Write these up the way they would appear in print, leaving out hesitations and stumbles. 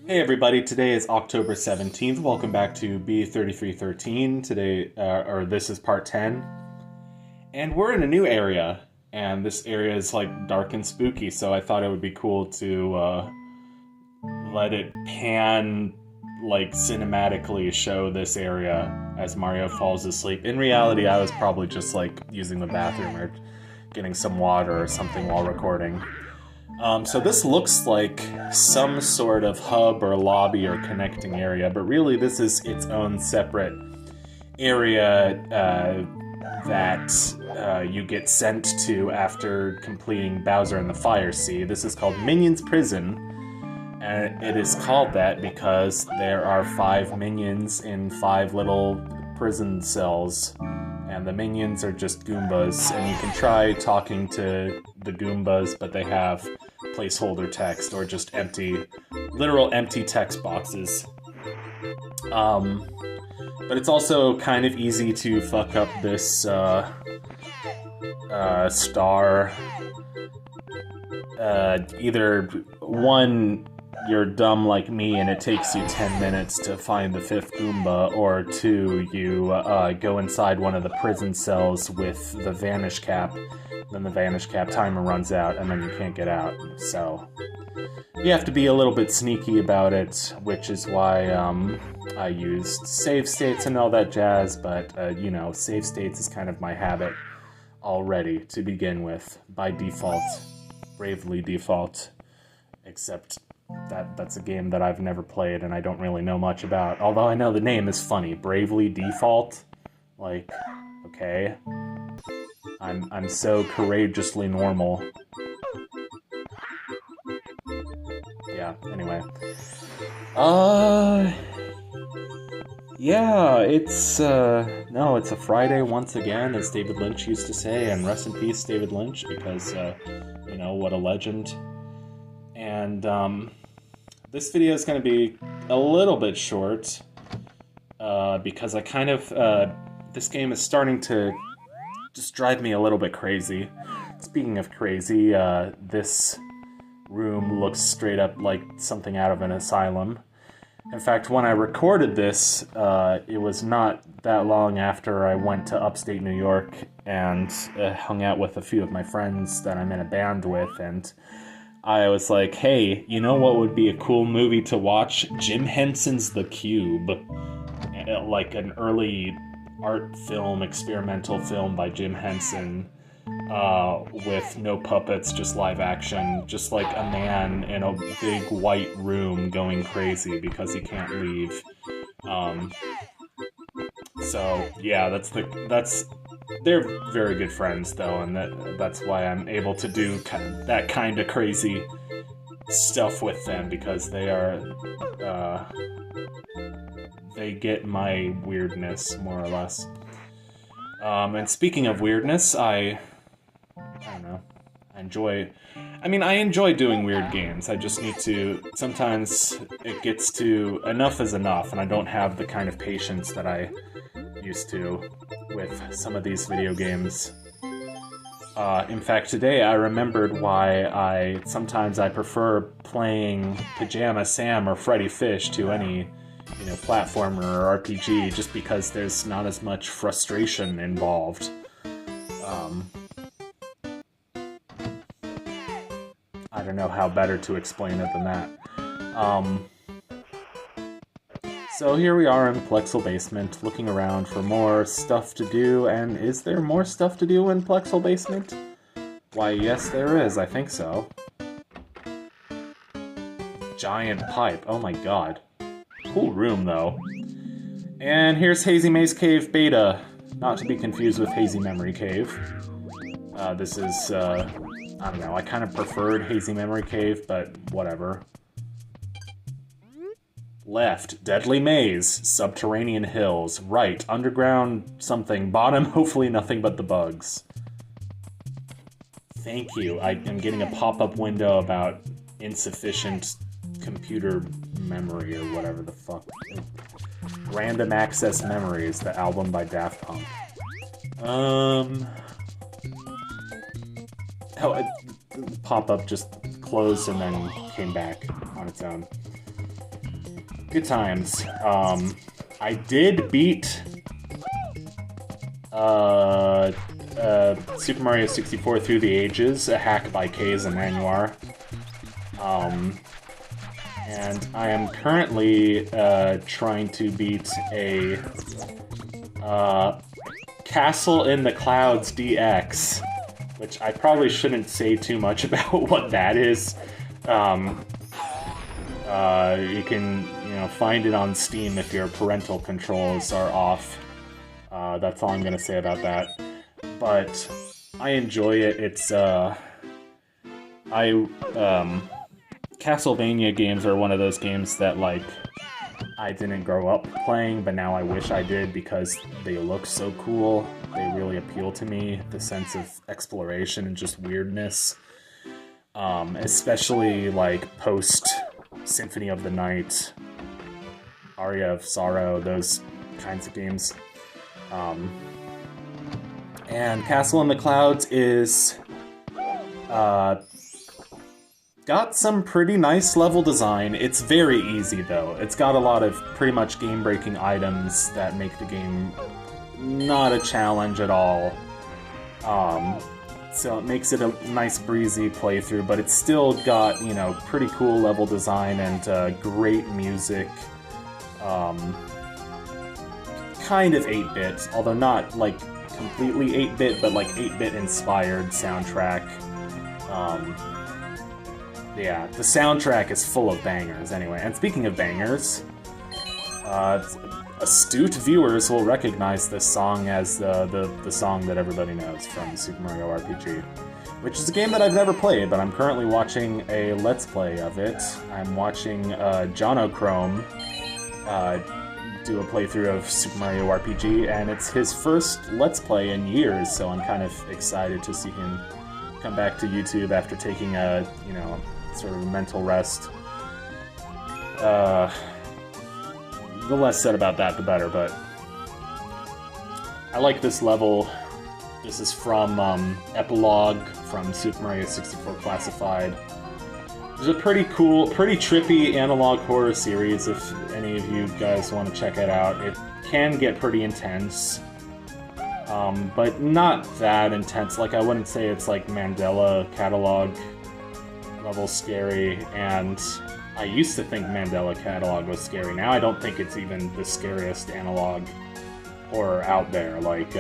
Hey everybody, today is October 17th. Welcome back to B3313. Today, this is part 10. And we're in a new area, and this area is like dark and spooky, so I thought it would be cool to let it pan, like cinematically show this area as Mario falls asleep. In reality, I was probably just like using the bathroom or getting some water or something while recording. So this looks like some sort of hub or lobby or connecting area, but really this is its own separate area that you get sent to after completing Bowser and the Fire Sea. This is called Minions Prison, and it is called that because there are 5 minions in 5 little prison cells. And the minions are just Goombas, and you can try talking to the Goombas, but they have placeholder text or just literal empty text boxes. But it's also kind of easy to fuck up this star. Either one, you're dumb like me and it takes you 10 minutes to find the 5th Goomba, or 2, you go inside one of the prison cells with the Vanish Cap, then the Vanish Cap timer runs out and then you can't get out. So you have to be a little bit sneaky about it, which is why I used save states and all that jazz, but you know, save states is kind of my habit already to begin with, by default, bravely default, except that's a game that I've never played and I don't really know much about. Although I know the name is funny. Bravely Default? Like, okay. I'm so courageously normal. Yeah, anyway. Yeah, it's a Friday once again, as David Lynch used to say, and rest in peace, David Lynch, because, you know, what a legend. And this video is going to be a little bit short because I kind of, this game is starting to just drive me a little bit crazy. Speaking of crazy, this room looks straight up like something out of an asylum. In fact, when I recorded this, it was not that long after I went to upstate New York and hung out with a few of my friends that I'm in a band with, and I was like, hey, you know what would be a cool movie to watch? Jim Henson's The Cube. Like an early art film, experimental film by Jim Henson, with no puppets, just live action, just like a man in a big white room going crazy because he can't leave. So yeah, they're very good friends though, and that's why I'm able to do that kind of crazy stuff with them, because they get my weirdness, more or less. And speaking of weirdness, I don't know, I enjoy doing weird games. I just need to, sometimes it gets to, enough is enough, and I don't have the kind of patience that I used to with some of these video games. In fact, today I remembered why sometimes I prefer playing Pajama Sam or Freddy Fish to any, you know, platformer or RPG, just because there's not as much frustration involved. I don't know how better to explain it than that. So here we are in Plexel Basement, looking around for more stuff to do, and is there more stuff to do in Plexel Basement? Why, yes there is, I think so. Giant pipe, oh my god. Cool room, though. And here's Hazy Maze Cave Beta, not to be confused with Hazy Memory Cave. This is, I don't know, I kind of preferred Hazy Memory Cave, but whatever. Left, Deadly Maze, Subterranean Hills. Right, Underground something. Bottom, hopefully nothing but the bugs. Thank you. I am getting a pop-up window about insufficient computer memory or whatever the fuck. Random Access Memories, the album by Daft Punk. The pop-up just closed and then came back on its own. Good times. I did beat Super Mario 64 Through the Ages, a hack by K's and Manuar. And I am currently trying to beat a Castle in the Clouds DX, which I probably shouldn't say too much about what that is. You can, find it on Steam if your parental controls are off. That's all I'm gonna say about that. But I enjoy it. It's Castlevania games are one of those games that, like, I didn't grow up playing, but now I wish I did because they look so cool. They really appeal to me, the sense of exploration and just weirdness. Especially, like, post Symphony of the Night, Aria of Sorrow, those kinds of games. And Castle in the Clouds is got some pretty nice level design. It's very easy, though. It's got a lot of pretty much game-breaking items that make the game not a challenge at all. So it makes it a nice, breezy playthrough, but it's still got, pretty cool level design and great music. Kind of 8-bit, although not, like, completely 8-bit, but, like, 8-bit inspired soundtrack. Yeah, the soundtrack is full of bangers, anyway. And speaking of bangers, astute viewers will recognize this song as the song that everybody knows from Super Mario RPG, which is a game that I've never played, but I'm currently watching a Let's Play of it. I'm watching Jonochrome do a playthrough of Super Mario RPG, and it's his first Let's Play in years, so I'm kind of excited to see him come back to YouTube after taking a, sort of a mental rest. The less said about that, the better, but I like this level. This is from Epilogue from Super Mario 64 Classified. It's a pretty cool, pretty trippy analog horror series if any of you guys want to check it out. It can get pretty intense, but not that intense. Like, I wouldn't say it's like Mandela Catalog level scary, and I used to think Mandela Catalog was scary. Now I don't think it's even the scariest analog horror out there. Like,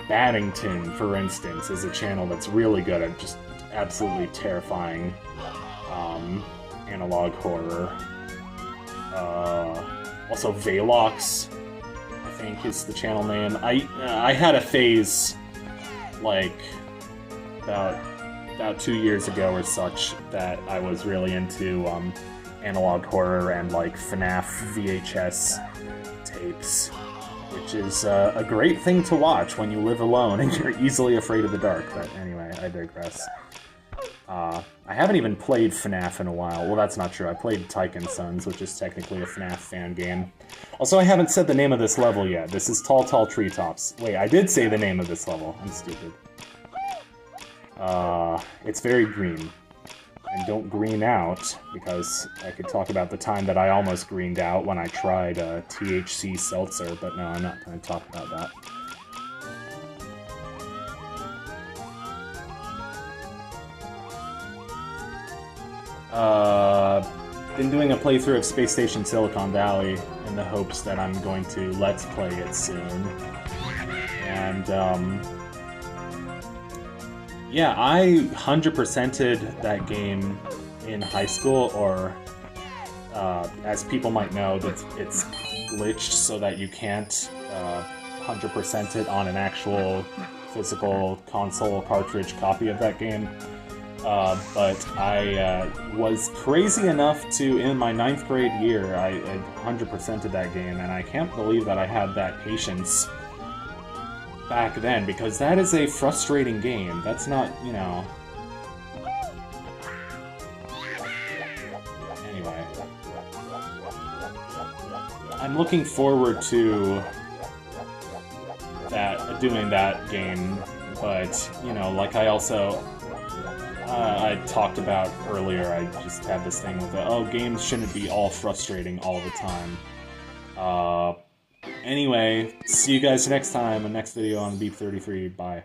Baddington, for instance, is a channel that's really good at just absolutely terrifying analog horror. Also, Velox, I think, is the channel name. I had a phase, like, about 2 years ago or such, that I was really into analog horror and, like, FNAF VHS tapes, which is a great thing to watch when you live alone and you're easily afraid of the dark. But anyway, I digress. I haven't even played FNAF in a while. Well, that's not true. I played Taiken Sons, which is technically a FNAF fan game. Also, I haven't said the name of this level yet. This is Tall Tall Treetops. Wait, I did say the name of this level. I'm stupid. It's very green. And don't green out, because I could talk about the time that I almost greened out when I tried THC seltzer, but no, I'm not going to talk about that. Been doing a playthrough of Space Station Silicon Valley in the hopes that I'm going to Let's Play it soon. And, yeah, I 100%ed that game in high school, or, as people might know, it's glitched so that you can't 100% it on an actual physical console cartridge copy of that game. But I was crazy enough to, in my 9th grade year, I 100%ed that game, and I can't believe that I had that patience back then, because that is a frustrating game. That's not, Anyway. I'm looking forward to doing that game, but, like, I also I talked about earlier. I just had this thing with games shouldn't be all frustrating all the time. Anyway, see you guys next time, next video on Beep 33. Bye.